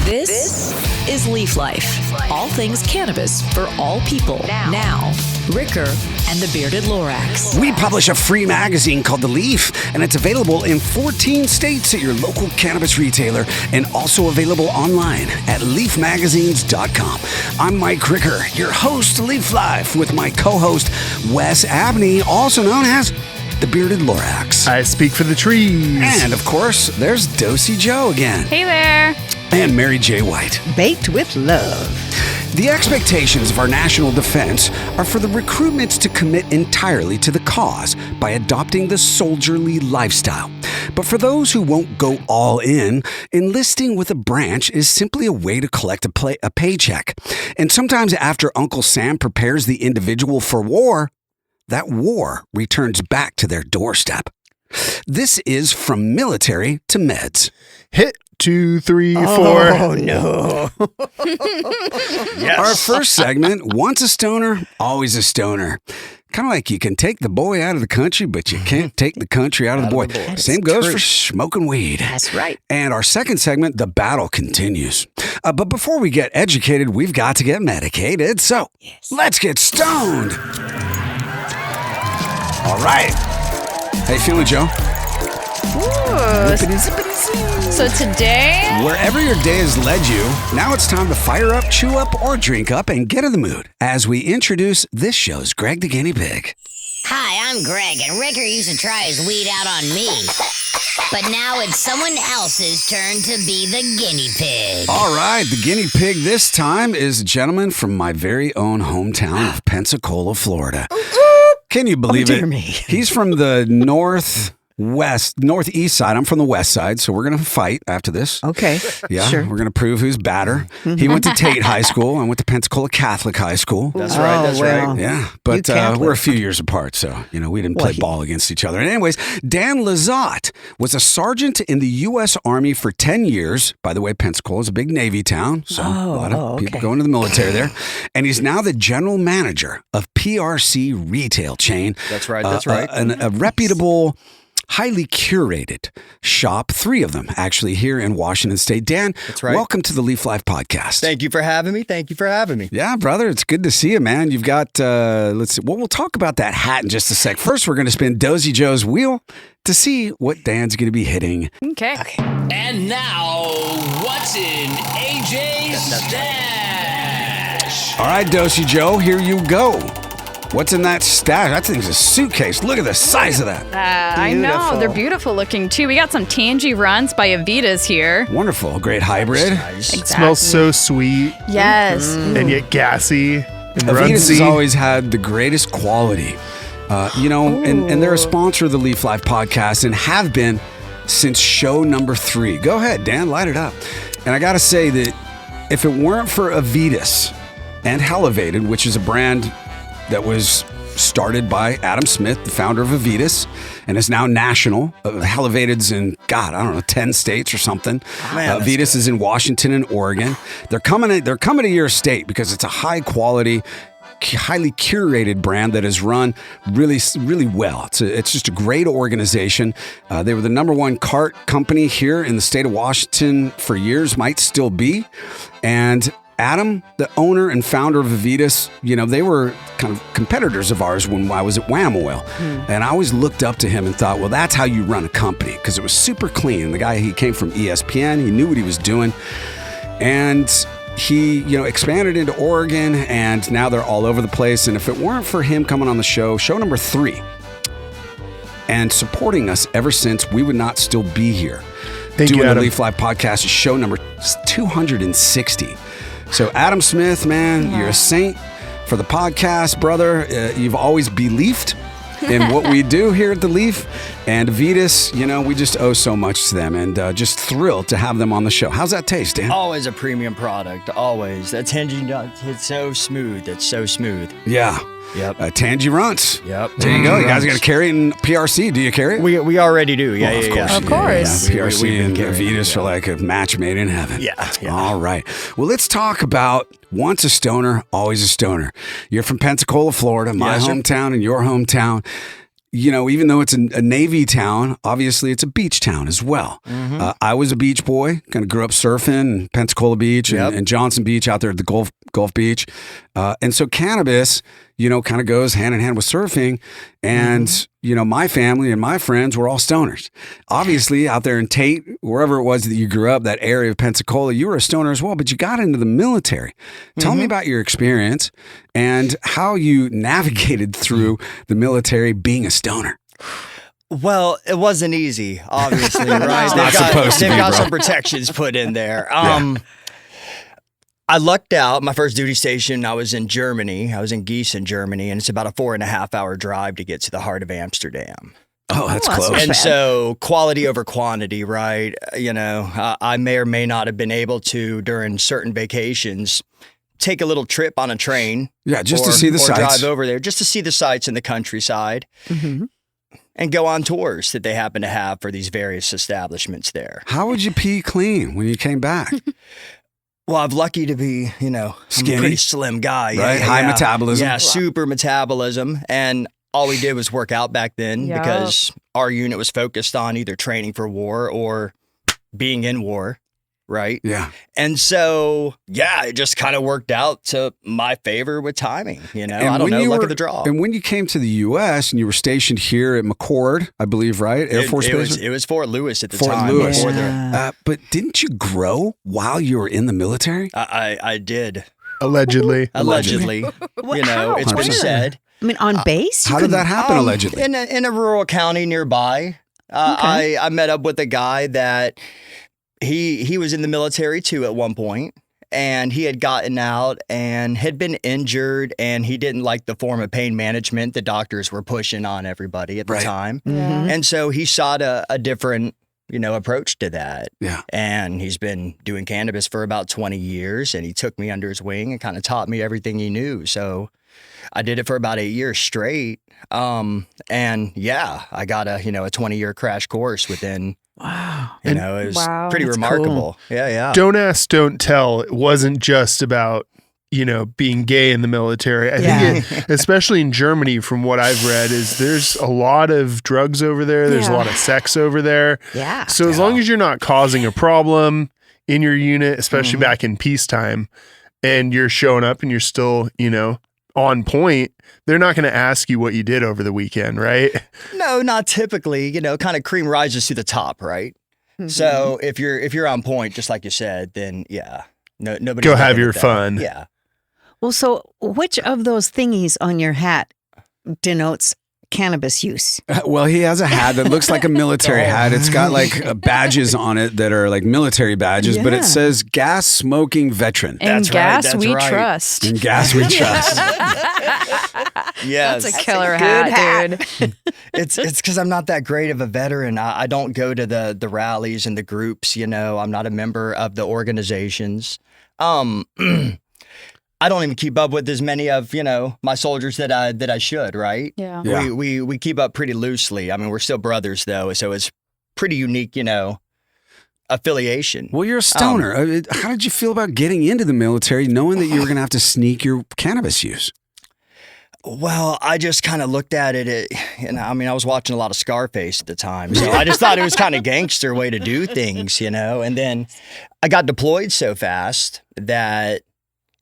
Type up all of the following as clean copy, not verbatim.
This is Leaf Life. All things cannabis for all people. Now, Ricker and the Bearded Lorax. We publish a free magazine called The Leaf, and it's available in 14 states at your local cannabis retailer and also available online at leafmagazines.com. I'm Mike Ricker, your host of Leaf Life, with my co-host Wes Abney, also known as the Bearded Lorax. I speak for the trees. And, of course, there's Dosey Joe again. Hey there. And Mary J. White. Baked with love. The expectations of our national defense are for the recruitments to commit entirely to the cause by adopting the soldierly lifestyle. But for those who won't go all in, enlisting with a branch is simply a way to collect a paycheck. And sometimes after Uncle Sam prepares the individual for war, that war returns back to their doorstep. This is From Military to Meds. Hit 2, 3, 4. Oh, no. Yes. Our first segment, once a stoner, always a stoner. Kind of like you can take the boy out of the country, but you can't take the country out of the boy. Same goes for smoking weed. That's right. And our second segment, the battle continues. But before we get educated, we've got to get medicated. So let's get stoned. All right. How you feeling, Joe? So today, Wherever your day has led you, now it's time to fire up, chew up, or drink up and get in the mood as we introduce this show's Greg the Guinea Pig. Hi, I'm Greg, and Ricker used to try his weed out on me. But now it's someone else's turn to be the guinea pig. All right, the guinea pig this time is a gentleman from my very own hometown of Pensacola, Florida. Can you believe it? Me. He's from the northeast side. I'm from the west side, so we're going to fight after this. Okay. Yeah, Sure. we're going to prove who's badder. He went to Tate High School. I went to Pensacola Catholic High School. That's right, that's well. right. Yeah, but Catholic. we're a few years apart, so, we didn't play ball against each other. And anyways, Dan LIZOTTE was a sergeant in the U.S. Army for 10 years. By the way, Pensacola is a big Navy town, so a lot of people going to the military there. And he's now the general manager of PRC retail chain. That's right, that's right. A reputable, highly curated shop, 3 of them actually here in Washington State. Dan, That's right. Welcome to the Leaf Life podcast. Thank you for having me. Yeah, brother, it's good to see you, man. You've got, let's see, well, we'll talk about that hat in just a sec. First, we're going to spin Dozy Joe's wheel to see what Dan's going to be hitting. okay. And now, what's in AJ's stash? All right, Dozy Joe, here you go. What's in that stash? That thing's a suitcase. Look at the size of that. I know. They're beautiful looking, too. We got some Tangie Runtz by Avitas here. Wonderful. Great hybrid. Exactly. Smells so sweet Yes. and yet gassy and Avitas has runtsy. always had the greatest quality. And they're a sponsor of the Leaf Life podcast and have been since show number 3. Go ahead, Dan, light it up. And I got to say that if it weren't for Avitas and HELLAVATED, which is a brand that was started by Adam Smith, the founder of Avitas, and is now national. HELLAVATED's in, 10 states or something. Avitas is in Washington and Oregon. They're coming to your state because it's a high quality, highly curated brand that is run really, really well. It's just a great organization. They were the #1 cart company here in the state of Washington for years, might still be. And Adam, the owner and founder of Avitas, they were kind of competitors of ours when I was at Wham Oil. And I always looked up to him and thought, well, that's how you run a company, because it was super clean. The guy, he came from ESPN. He knew what he was doing. And he, expanded into Oregon, and now they're all over the place. And if it weren't for him coming on the show number 3, and supporting us ever since, we would not still be here. Thank doing you, the Adam. Leaf Life podcast, show number 260. So Adam Smith, man, you're a saint for the podcast, brother. You've always believed in what we do here at The Leaf. And Avitas, we just owe so much to them, and just thrilled to have them on the show. How's that taste, Dan? Always a premium product, always. That Tangie nut, it's so smooth. It's so smooth. Yeah. Yep. Tangie Runtz. Yep. There you go. You guys are going to carry it in PRC. Do you carry it? We already do. Yeah, Well, yeah, of course. yeah. Of course. Yeah. PRC We've been and carrying it, Avitas are like a match made in heaven. Yeah, yeah. All right. Well, let's talk about once a stoner, always a stoner. You're from Pensacola, Florida, my Yes, sir. hometown and your hometown. even though it's a Navy town, obviously it's a beach town as well. I was a beach boy, kind of grew up surfing in Pensacola Beach and Johnson Beach out there at the Gulf Beach. And so cannabis, kind of goes hand in hand with surfing. And, my family and my friends were all stoners. Obviously out there in Tate, wherever it was that you grew up, that area of Pensacola, you were a stoner as well, but you got into the military. Tell me about your experience and how you navigated through the military being a stoner. Well, it wasn't easy, obviously, right? They've got some protections put in there. I lucked out. My first duty station, I was in Germany. I was in Gießen, Germany, and it's about a 4.5-hour drive to get to the heart of Amsterdam. Oh, that's close. And so quality over quantity, right? I may or may not have been able to, during certain vacations, take a little trip on a train. Yeah, just to see the sights. Or drive over there, just to see the sights in the countryside. And go on tours that they happen to have for these various establishments there. How would you pee clean when you came back? Well, I'm lucky to be, skinny, I'm a pretty slim guy. Right? High metabolism. Yeah, super metabolism. And all we did was work out back then because our unit was focused on either training for war or being in war. Right? Yeah. And so, it just kind of worked out to my favor with timing, And I don't know, luck of the draw. And when you came to the U.S. and you were stationed here at McCord, I believe, right? Air Force Base? It was Fort Lewis at the time. Fort Lewis. But didn't you grow while you were in the military? I did. Allegedly. It's been said. I mean, on base? How did that happen, allegedly? In a rural county nearby. I met up with a guy that... He was in the military too at one point, and he had gotten out and had been injured, and he didn't like the form of pain management the doctors were pushing on everybody at the time. And so he sought a different, approach to that. Yeah. And he's been doing cannabis for about 20 years, and he took me under his wing and kind of taught me everything he knew. So I did it for about 8 years straight. I got a 20-year crash course within. Wow. It was pretty remarkable. Cool. Yeah. Don't ask, don't tell. It wasn't just about, being gay in the military. I think especially in Germany, from what I've read, is there's a lot of drugs over there. There's a lot of sex over there. Yeah. So as long as you're not causing a problem in your unit, especially back in peacetime, and you're showing up and you're still, on point, they're not going to ask you what you did over the weekend, right? No, not typically. Kind of cream rises to the top, right? So if you're on point, just like you said, then nobody go have your fun. Yeah. Well, so which of those thingies on your hat denotes cannabis use? Well, he has a hat that looks like a military hat. It's got like badges on it that are like military badges, but it says gas smoking veteran. And That's gas right, that's we right. trust. And gas we trust. Yes. That's a killer hat, dude. It's because I'm not that great of a veteran. I don't go to the rallies and the groups, I'm not a member of the organizations. I don't even keep up with as many of, my soldiers that I should, right? Yeah. We keep up pretty loosely. I mean, we're still brothers though, so it's pretty unique, affiliation. Well, you're a stoner. How did you feel about getting into the military knowing that you were going to have to sneak your cannabis use? Well, I just kind of looked at it, I was watching a lot of Scarface at the time, so I just thought it was kind of gangster way to do things, and then I got deployed so fast that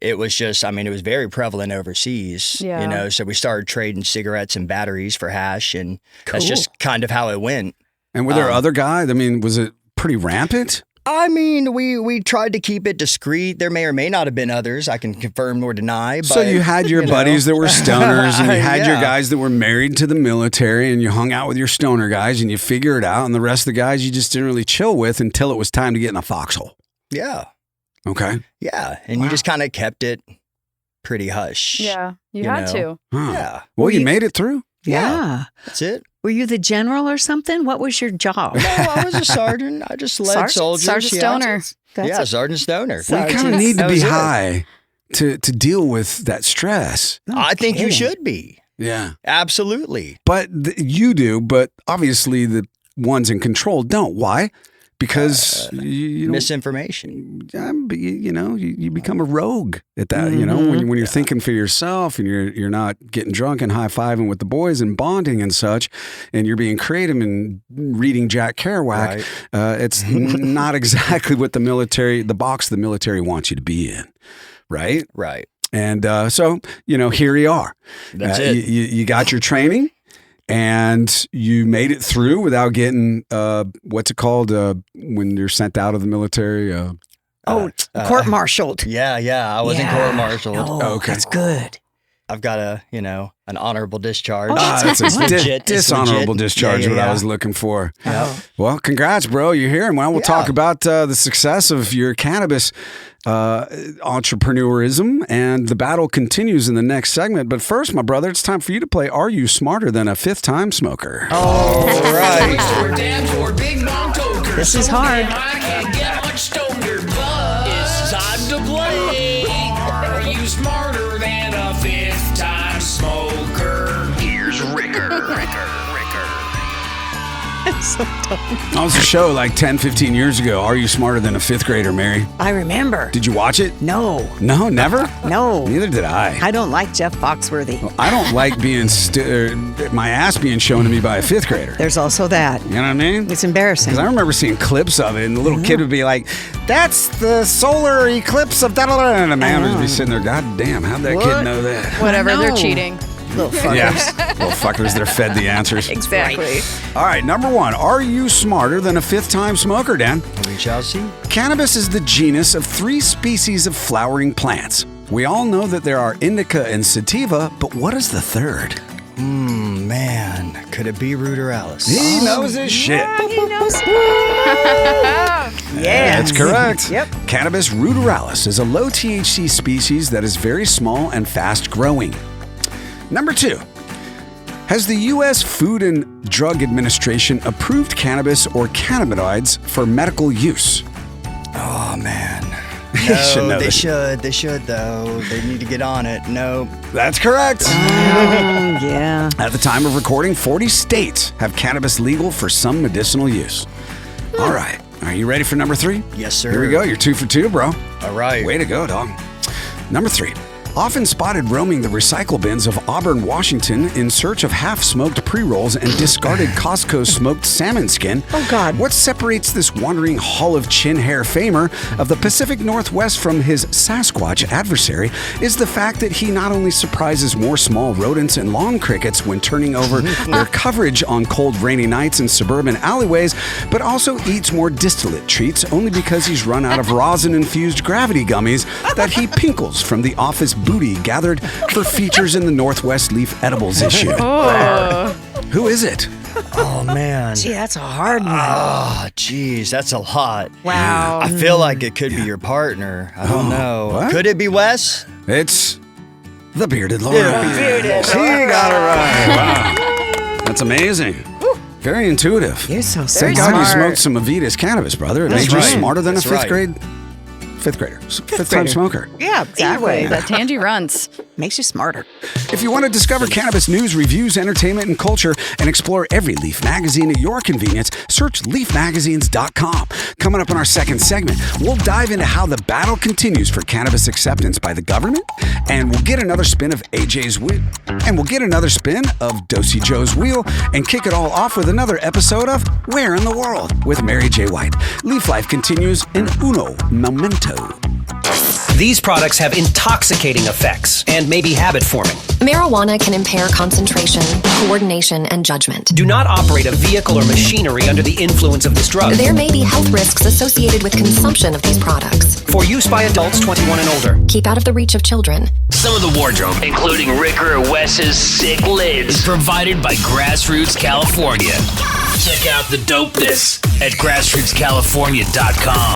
it was just, it was very prevalent overseas, so we started trading cigarettes and batteries for hash, and that's just kind of how it went. And were there other guys? Was it pretty rampant? We tried to keep it discreet. There may or may not have been others. I can confirm nor deny. But, so you had your buddies that were stoners, and you had your guys that were married to the military, and you hung out with your stoner guys, and you figure it out, and the rest of the guys you just didn't really chill with until it was time to get in a foxhole. Yeah. Okay. Yeah, and you just kind of kept it pretty hush. Yeah, you had to. Huh. Yeah. Well, you made it through. Yeah. That's it. Were you the general or something? What was your job? No, I was a sergeant. I just led soldiers. Sergeant Stoner. Sergeant Stoner. We kind of need to be high to deal with that stress. I think you should be. Yeah. Absolutely. But you do, but obviously the ones in control don't. Why? because you don't, misinformation. You become a rogue at that. You know, when you're thinking for yourself and you're not getting drunk and high-fiving with the boys and bonding and such, and you're being creative and reading Jack Kerouac, it's not exactly what the box the military wants you to be in, right? Right. And so, here you are. That's it. You got your training. And you made it through without getting, what's it called when you're sent out of the military? Court-martialed. Yeah. I wasn't court-martialed. Oh, okay. That's good. I've got an honorable discharge. That's a legit. dishonorable discharge, what I was looking for. Well, congrats, bro. You're here. And we'll talk about the success of your cannabis entrepreneurism, and the battle continues in the next segment. But first, my brother, it's time for you to play Are You Smarter Than a Fifth-Time Smoker? All right. This is hard. I can't get much stoned, but it's time to play. Are you smarter than a fifth-time smoker? Here's Ricker. So dumb. That was a show like 10, 15 years ago. Are You Smarter Than a Fifth Grader, Mary? I remember. Did you watch it? No. No, never? No. Neither did I. I don't like Jeff Foxworthy. Well, I don't like being my ass being shown to me by a fifth grader. There's also that. You know what I mean? It's embarrassing. Because I remember seeing clips of it, and the little kid would be like, "That's the solar eclipse of da-da-da," and the man would be sitting there, "God damn, how'd that kid know that?" Whatever, they're cheating. Little fuckers. Yeah, little fuckers that are fed the answers. Exactly. All right, number one. Are you smarter than a fifth-time smoker, Dan? We shall see. Cannabis is the genus of 3 species of flowering plants. We all know that there are indica and sativa, but what is the third? Man, could it be ruderalis? He knows his shit. Yeah, he knows. Yeah, that's correct. Yep. Cannabis ruderalis is a low THC species that is very small and fast growing. Number 2. Has the U.S. Food and Drug Administration approved cannabis or cannabinoids for medical use? Oh, man. No, They should, though. They need to get on it. No. That's correct. Yeah. At the time of recording, 40 states have cannabis legal for some medicinal use. All right. Are you ready for number 3? Yes, sir. Here we go. You're 2 for 2, bro. All right. Way to go, dog. Number 3. Often spotted roaming the recycle bins of Auburn, Washington in search of half-smoked pre-rolls and discarded Costco smoked salmon skin. Oh, God. What separates this wandering Hall of Chin Hair famer of the Pacific Northwest from his Sasquatch adversary is the fact that he not only surprises more small rodents and lawn crickets when turning over their coverage on cold, rainy nights in suburban alleyways, but also eats more distillate treats only because he's run out of rosin-infused gravity gummies that he pinkles from the office booty gathered for features in the Northwest Leaf Edibles issue. Who is it? Oh, man. Gee, that's a hard one. Oh, geez, that's a lot. Wow. I feel like it could be your partner. I don't know. what? Could it be Wes? It's the Bearded Lord. He got it right. Wow. That's amazing. Very intuitive. You're so Thank smart. God you smoked some Avitas cannabis, brother. It That's made you right. smarter than That's a fifth right. grader. Fifth-time smoker. Yeah, exactly. The Tangie Runtz. Makes you smarter. If you want to discover cannabis news, reviews, entertainment, and culture, and explore every Leaf magazine at your convenience, search leafmagazines.com. Coming up in our second segment, we'll dive into how the battle continues for cannabis acceptance by the government, and we'll get another spin of AJ's wheel, and we'll get another spin of Dosey Joe's wheel, and kick it all off with another episode of Where in the World with Mary J. White. Leaf Life continues in uno momento. These products have intoxicating effects and may be habit-forming. Marijuana can impair concentration, coordination, and judgment. Do not operate a vehicle or machinery under the influence of this drug. There may be health risks associated with consumption of these products. For use by adults 21 and older. Keep out of the reach of children. Some of the wardrobe, including Ricker Wes's sick lids, provided by Grassroots California. Check out the dopeness at grassrootscalifornia.com.